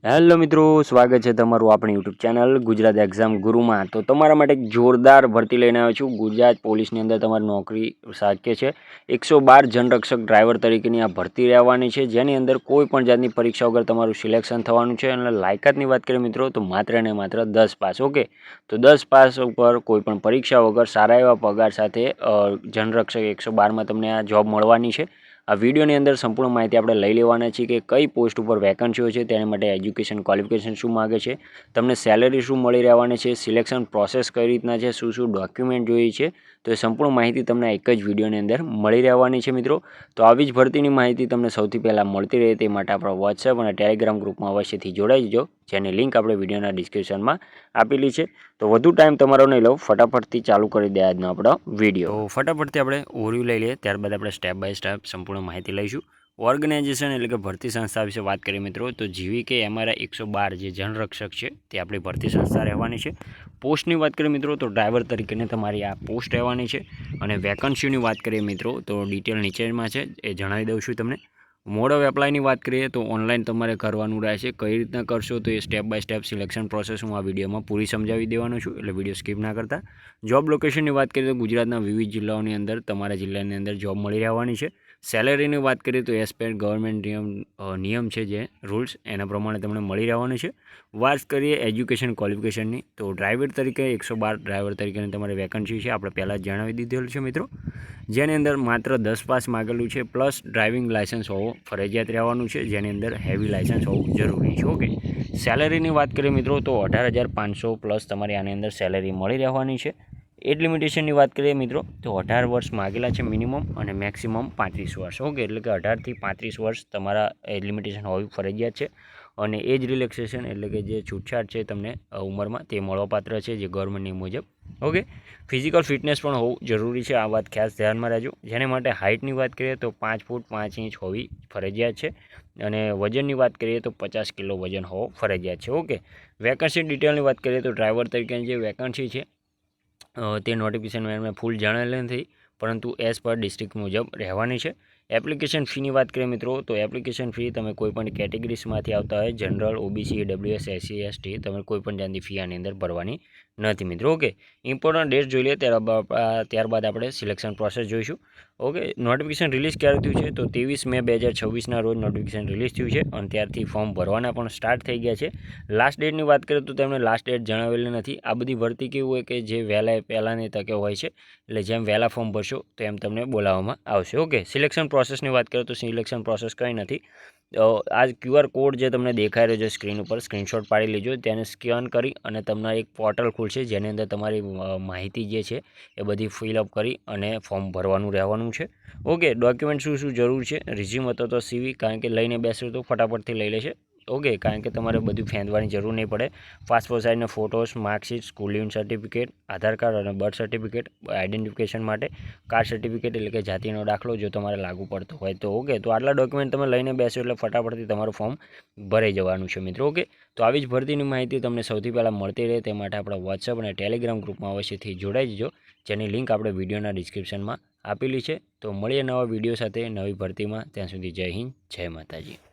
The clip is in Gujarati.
હેલો મિત્રો, સ્વાગત છે તમારું આપણી યુટ્યુબ ચેનલ ગુજરાત એક્ઝામ ગુરુમાં। તો તમારા માટે એક જોરદાર ભરતી લઈને આવ્યો છું। ગુજરાત પોલીસની અંદર તમારી નોકરી શક્ય છે। 112 જનરક્ષક ડ્રાઈવર તરીકેની આ ભરતી રહેવાની છે, જેની અંદર કોઈ પણ જાતની પરીક્ષા વગર તમારું સિલેક્શન થવાનું છે। અને લાયકાતની વાત કરીએ મિત્રો, તો માત્ર ને માત્ર 10 પાસ। ઓકે, તો 10 પાસ ઉપર કોઈ પણ પરીક્ષા વગર સારા એવા પગાર સાથે જનરક્ષક 112માં તમને આ જોબ મળવાની છે। આ વિડીયોની અંદર સંપૂર્ણ માહિતી આપણે લઈ લેવાના છીએ કે કઈ પોસ્ટ ઉપર વેકન્સીઓ છે, તેના માટે એજ્યુકેશન ક્વોલિફિકેશન શું માગે છે, તમને સેલેરી શું મળી રહેવાની છે, સિલેક્શન પ્રોસેસ કઈ રીતના છે, શું શું ડોક્યુમેન્ટ જોઈએ છે, તો એ સંપૂર્ણ માહિતી તમને એક જ વિડીયોની અંદર મળી રહેવાની છે મિત્રો। તો આવી જ ભરતીની માહિતી તમને સૌથી પહેલાં મળતી રહે તે માટે આપણા વોટ્સએપ અને ટેલિગ્રામ ગ્રુપમાં અવશ્યથી જોડાઈ જજો, જેની લિંક આપણે વિડીયોના ડિસ્ક્રિપ્શનમાં આપેલી છે। તો વધુ ટાઈમ તમારો નહીં લઉં, ફટાફટથી ચાલુ કરી દે આજનો આપણો વિડીયો। તો ફટાફટથી આપણે ઓવરવ્યૂ લઈ લઈએ, ત્યારબાદ આપણે સ્ટેપ બાય સ્ટેપ સંપૂર્ણ માહિતી લઈશું। ઓર્ગેનાઇઝેશન એટલે કે ભરતી સંસ્થા વિશે વાત કરીએ મિત્રો, તો જીવીકે એમઆરઆઈ 112 જે જનરક્ષક છે તે આપણી ભરતી સંસ્થા રહેવાની છે। પોસ્ટની વાત કરીએ મિત્રો, તો ડ્રાઈવર તરીકેને તમારી આ પોસ્ટ રહેવાની છે। અને વેકન્સીની વાત કરીએ મિત્રો, તો ડિટેલ નીચેમાં છે એ જણાવી દઉં છું તમને। મોડ ઓફ એપ્લાયની વાત કરીએ તો ઓનલાઈન તમારે કરવાનું રહેશે। કઈ રીતના કરશો તો એ step by step selection process હું આ વિડીયોમાં પૂરી સમજાવી દેવાનો છું, એટલે વિડીયો સ્કીપ ના કરતા। જોબ લોકેશનની વાત કરીએ તો ગુજરાતના વિવિધ જિલ્લાઓની અંદર તમારા જિલ્લાની અંદર જોબ મળી રહેવાની છે। સેલેરીની વાત કરીએ તો એઝ પર ગવર્મેન્ટ નિયમ છે જે રૂલ્સ, એના પ્રમાણે તમને મળી રહેવાનું છે। વાત કરીએ એજ્યુકેશન ક્વોલિફિકેશનની, તો ડ્રાઈવર તરીકે 112 ડ્રાઈવર તરીકેની તમારી વેકન્સી છે, આપણે પહેલાં જ જણાવી દીધેલું છે મિત્રો, જેની અંદર માત્ર 10 પાસ માગેલું છે, પ્લસ ડ્રાઇવિંગ લાઇસન્સ હોવું ફરજિયાત રહેવાનું છે, જેની અંદર હેવી લાઇસન્સ હોવું જરૂરી છે। ઓકે, સેલેરીની વાત કરીએ મિત્રો, તો 18,500 પ્લસ તમારી આની અંદર સેલેરી મળી રહેવાની છે। એજ લિમિટેશનની વાત કરીએ મિત્રો, તો 18 વર્ષ માગેલા છે મિનિમમ, અને મેક્સિમમ 35 વર્ષ। ઓકે, એટલે કે 18થી 35 વર્ષ તમારા એજ લિમિટેશન હોવી ફરજિયાત છે। અને એજ રિલેક્સેશન એટલે કે જે છૂટછાટ છે તમને ઉંમરમાં તે મળવાપાત્ર છે, જે ગવર્મેન્ટની મુજબ। ઓકે, ફિઝિકલ ફિટનેસ પણ હોવું જરૂરી છે, આ વાત ખાસ ધ્યાનમાં રાખજો। જેને માટે હાઇટની વાત કરીએ તો 5 ફૂટ 5 ઇંચ હોવી ફરજિયાત છે। અને વજનની વાત કરીએ તો 50 કિલો વજન હોવું ફરજિયાત છે। ઓકે, વેકન્સી ડિટેલની વાત કરીએ તો ડ્રાઈવર તરીકેની જે વેકન્સી છે તે નોટિફિકેશનમાં મેં ફૂલ જણાવેલી નથી, પરંતુ એઝ પર ડિસ્ટ્રિક્ટ મુજબ રહેવાની છે। એપ્લિકેશન ફીની વાત કરીએ મિત્રો, તો એપ્લિકેશન ફી તમે કોઈપણ કેટેગરીઝમાંથી આવતા હોય, general, OBC, WS, SC, ST, તમે કોઈપણ જાતની ફી આની અંદર ભરવાની નથી મિત્રો। ઓકે, ઇમ્પોર્ટન્ટ ડેટ જોઈ લઈએ, ત્યારબાદ આપણે સિલેક્શન પ્રોસેસ જોઈશું। ઓકે, નોટિફિકેશન રિલીઝ ક્યારે થયું છે, તો 23 મે 2026ના રોજ નોટિફિકેશન રિલીઝ થયું છે, અને ત્યારથી ફોર્મ ભરવાના પણ સ્ટાર્ટ થઈ ગયા છે। લાસ્ટ ડેટની વાત કરીએ તો તેમણે લાસ્ટ ડેટ જણાવેલી નથી। આ બધી ભરતી કેવું હોય કે જે પહેલાંની તકે હોય છે, એટલે જેમ વહેલા ફોર્મ ભરશો તો એમ તમને બોલાવવામાં આવશે। ઓકે, સિલેક્શન પ્રોસેસની વાત કરીએ તો સિલેક્શન પ્રોસેસ કંઈ નથી, આ QR કોડ જે તમને દેખાઈ રહ્યો છે સ્ક્રીન ઉપર, સ્ક્રીનશોટ પાડી લેજો, તેને સ્કેન કરી અને તમને એક પોર્ટલ ખુલશે, જેની અંદર તમારી માહિતી જે છે એ બધી ફિલઅપ કરી અને ફોર્મ ભરવાનું રહેવાનું છે। ઓકે, ડોક્યુમેન્ટ શું શું જરૂર છે, રિઝ્યુમ હતો તો CV, કારણ કે લઈને બેસો તો ફટાફટથી લઈ લેશે। ઓકે, કારણ કે તમારે બધું ફેંદવાની જરૂર નહીં પડે। પાસપોર્ટ સાઇઝના photos, marksheet, school leave certificate, Aadhaar card અને બર્થ સર્ટિફિકેટ, આઈડેન્ટિફિકેશન માટે કાસ્ટ સર્ટિફિકેટ એટલે કે જાતિનો દાખલો જો તમારે લાગુ પડતો હોય તો। ઓકે, તો આટલા ડોક્યુમેન્ટ તમે લઈને બેસો એટલે ફટાફટથી તમારું ફોર્મ ભરાઈ જવાનું છે મિત્રો। ઓકે, તો આવી જ ભરતીની માહિતી તમને સૌથી પહેલાં મળતી રહે તે માટે આપણા વોટ્સએપ અને ટેલિગ્રામ ગ્રુપમાં અવશ્યથી જોડાઈ જજો, જેની લિંક આપણે વિડીયોના ડિસ્ક્રિપ્શનમાં આપેલી છે। તો મળીએ નવા વિડીયો સાથે નવી ભરતીમાં, ત્યાં સુધી જય હિન્દ, જય માતાજી।